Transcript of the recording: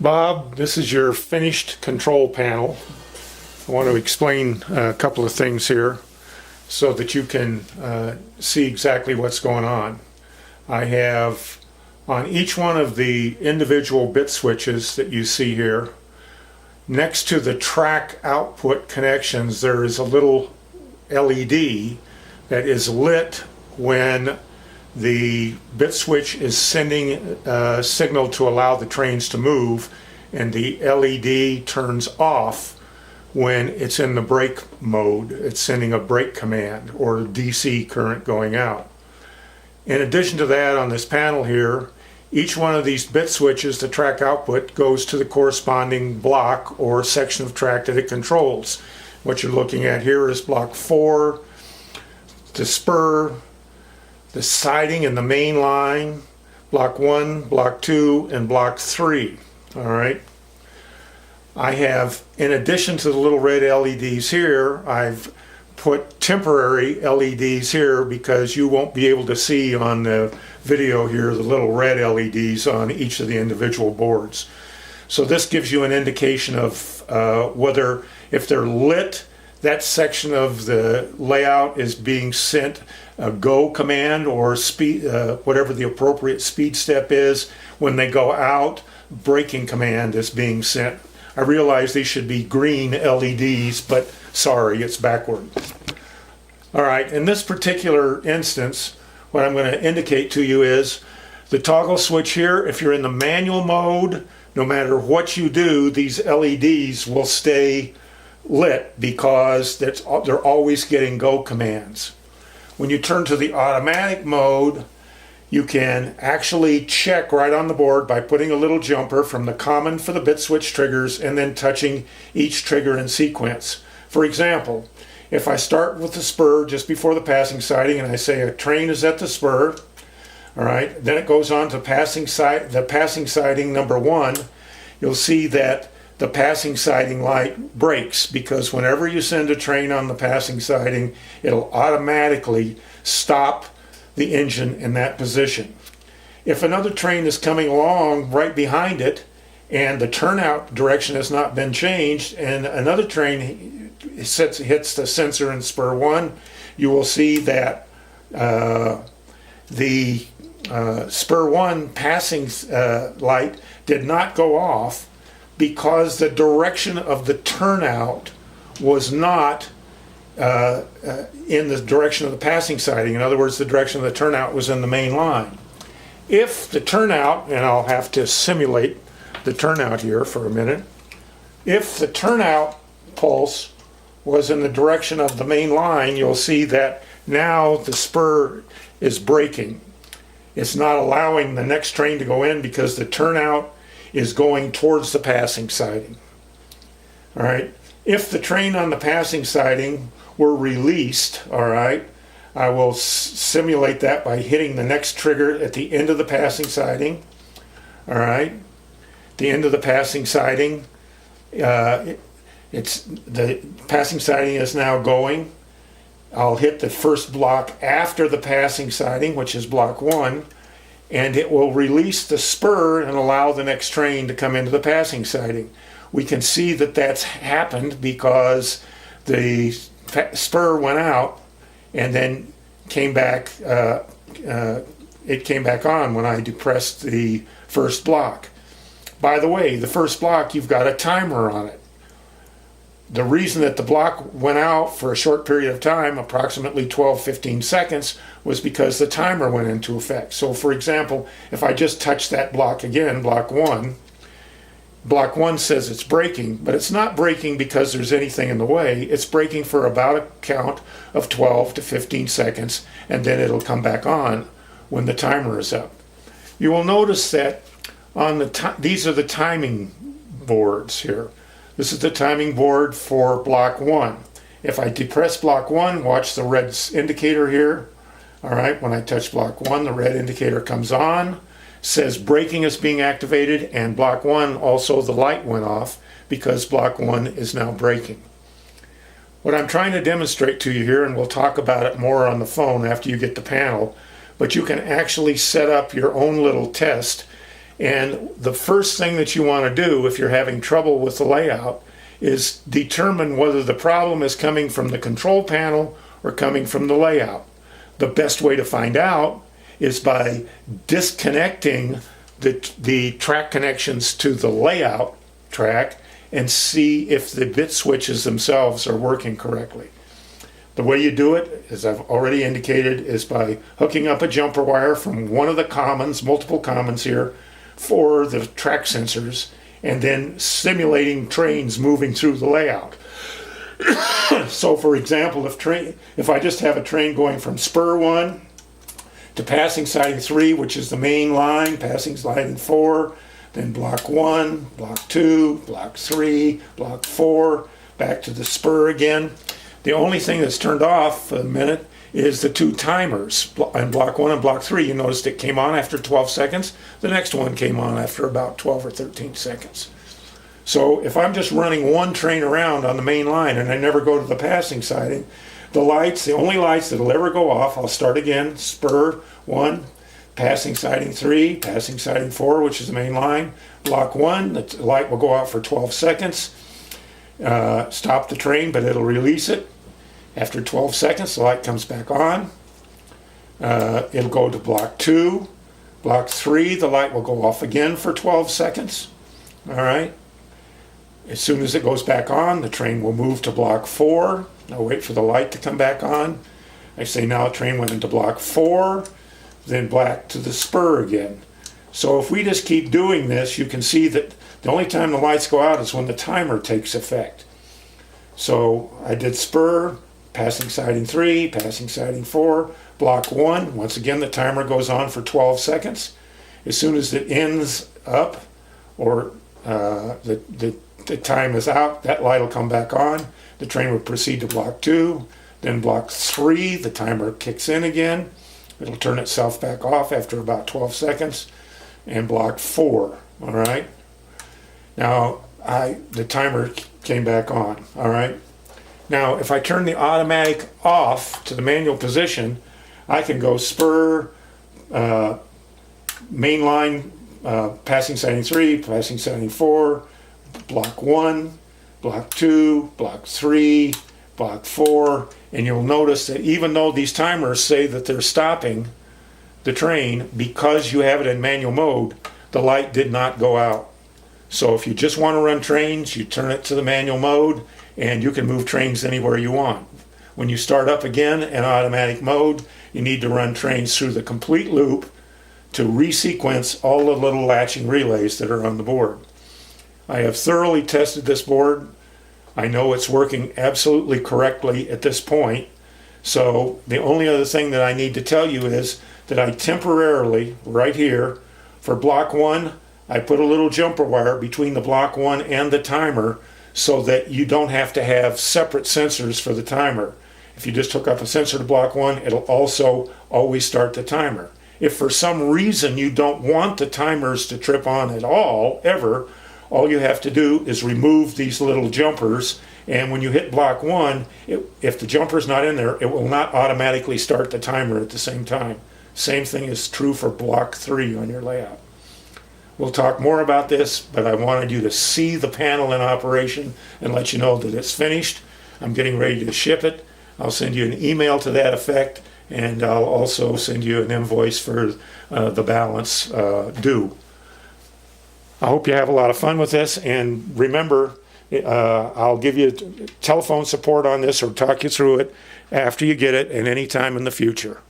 Bob, this is your finished control panel. I want to explain a couple of things here so that you can see exactly what's going on. I have on each one of the individual bit switches that you see here, next to the track output connections, there is a little LED that is lit when the bit switch is sending a signal to allow the trains to move, and the LED turns off when it's in the brake mode. It's sending a brake command or DC current going out. In addition to that, on this panel here, each one of these bit switches, the track output, goes to the corresponding block or section of track that it controls. What you're looking at here is block 4, the spur, the siding and the main line, block 1, block 2, and block 3. All right. I have, in addition to the little red LEDs here, I've put temporary LEDs here because you won't be able to see on the video here the little red LEDs on each of the individual boards. So this gives you an indication of whether, if they're lit, that section of the layout is being sent a go command or speed, whatever the appropriate speed step is. When they go out, braking command is being sent. I realize these should be green LEDs, but sorry, it's backward. All right, in this particular instance, what I'm going to indicate to you is the toggle switch here. If you're in the manual mode, no matter what you do, these LEDs will stay lit because they're always getting go commands. When you turn to the automatic mode, you can actually check right on the board by putting a little jumper from the common for the bit switch triggers and then touching each trigger in sequence. For example, if I start with the spur just before the passing siding and I say a train is at the spur, all right, then it goes on to the passing siding number 1, you'll see that the passing siding light breaks, because whenever you send a train on the passing siding, it'll automatically stop the engine in that position. If another train is coming along right behind it and the turnout direction has not been changed and another train hits the sensor in spur 1, you will see that the spur 1 passing light did not go off because the direction of the turnout was not in the direction of the passing siding. In other words, the direction of the turnout was in the main line. If the turnout, and I'll have to simulate the turnout here for a minute, if the turnout pulse was in the direction of the main line, you'll see that now the spur is braking. It's not allowing the next train to go in because the turnout is going towards the passing siding. All right. If the train on the passing siding were released, all right, I will simulate that by hitting the next trigger at the end of the passing siding. All right. The end of the passing siding, the passing siding is now going. I'll hit the first block after the passing siding, which is block 1, and it will release the spur and allow the next train to come into the passing siding. We can see that that's happened because the spur went out and then came back. It came back on when I depressed the first block. By the way, the first block, you've got a timer on it. The reason that the block went out for a short period of time, approximately 12-15 seconds, was because the timer went into effect. So for example, if I just touch that block again, block 1 says it's braking, but it's not braking because there's anything in the way. It's braking for about a count of 12 to 15 seconds, and then it'll come back on when the timer is up. You will notice that on these are the timing boards here. This is the timing board for block 1. If I depress block 1, watch the red indicator here. All right, when I touch block 1, the red indicator comes on, says braking is being activated, and block 1 also the light went off because block 1 is now braking. What I'm trying to demonstrate to you here, and we'll talk about it more on the phone after you get the panel, but you can actually set up your own little test And the first thing that you want to do if you're having trouble with the layout is determine whether the problem is coming from the control panel or coming from the layout. The best way to find out is by disconnecting the track connections to the layout track and see if the bit switches themselves are working correctly. The way you do it, as I've already indicated, is by hooking up a jumper wire from one of the commons, multiple commons here, for the track sensors, and then simulating trains moving through the layout. So for example, if I just have a train going from spur 1 to passing siding 3, which is the main line, passing siding 4, then block 1, block 2, block 3, block 4, back to the spur again. The only thing that's turned off for a minute is the 2 timers on block 1 and block 3. You noticed it came on after 12 seconds. The next one came on after about 12 or 13 seconds. So if I'm just running one train around on the main line and I never go to the passing siding, the only lights that'll ever go off, I'll start again, spur 1, passing siding 3, passing siding 4, which is the main line, block 1, the light will go out for 12 seconds, stop the train, but it'll release it. After 12 seconds, the light comes back on. It'll go to block 2. Block 3, the light will go off again for 12 seconds. All right. As soon as it goes back on, the train will move to block 4. I'll wait for the light to come back on. I say now the train went into block 4, then back to the spur again. So if we just keep doing this, you can see that the only time the lights go out is when the timer takes effect. So I did spur, passing siding 3, passing siding 4, block 1. Once again, the timer goes on for 12 seconds. As soon as it ends up, or the time is out, that light will come back on. The train will proceed to block 2. Then block 3, the timer kicks in again. It'll turn itself back off after about 12 seconds. And block 4, all right? Now, the timer came back on, all right? Now, if I turn the automatic off to the manual position, I can go spur, main line, passing siding 3, passing siding 4, block 1, block 2, block 3, block 4, and you'll notice that even though these timers say that they're stopping the train, because you have it in manual mode, the light did not go out. So if you just want to run trains, you turn it to the manual mode, and you can move trains anywhere you want. When you start up again in automatic mode, you need to run trains through the complete loop to resequence all the little latching relays that are on the board. I have thoroughly tested this board. I know it's working absolutely correctly at this point. So the only other thing that I need to tell you is that I temporarily, right here, for block 1, I put a little jumper wire between the block 1 and the timer so that you don't have to have separate sensors for the timer. If you just hook up a sensor to block 1, it'll also always start the timer. If for some reason you don't want the timers to trip on at all, ever, all you have to do is remove these little jumpers, and when you hit block 1, if the jumper's not in there, it will not automatically start the timer at the same time. Same thing is true for block 3 on your layout. We'll talk more about this, but I wanted you to see the panel in operation and let you know that it's finished. I'm getting ready to ship it. I'll send you an email to that effect, and I'll also send you an invoice for the balance due. I hope you have a lot of fun with this, and remember, I'll give you telephone support on this or talk you through it after you get it and any time in the future.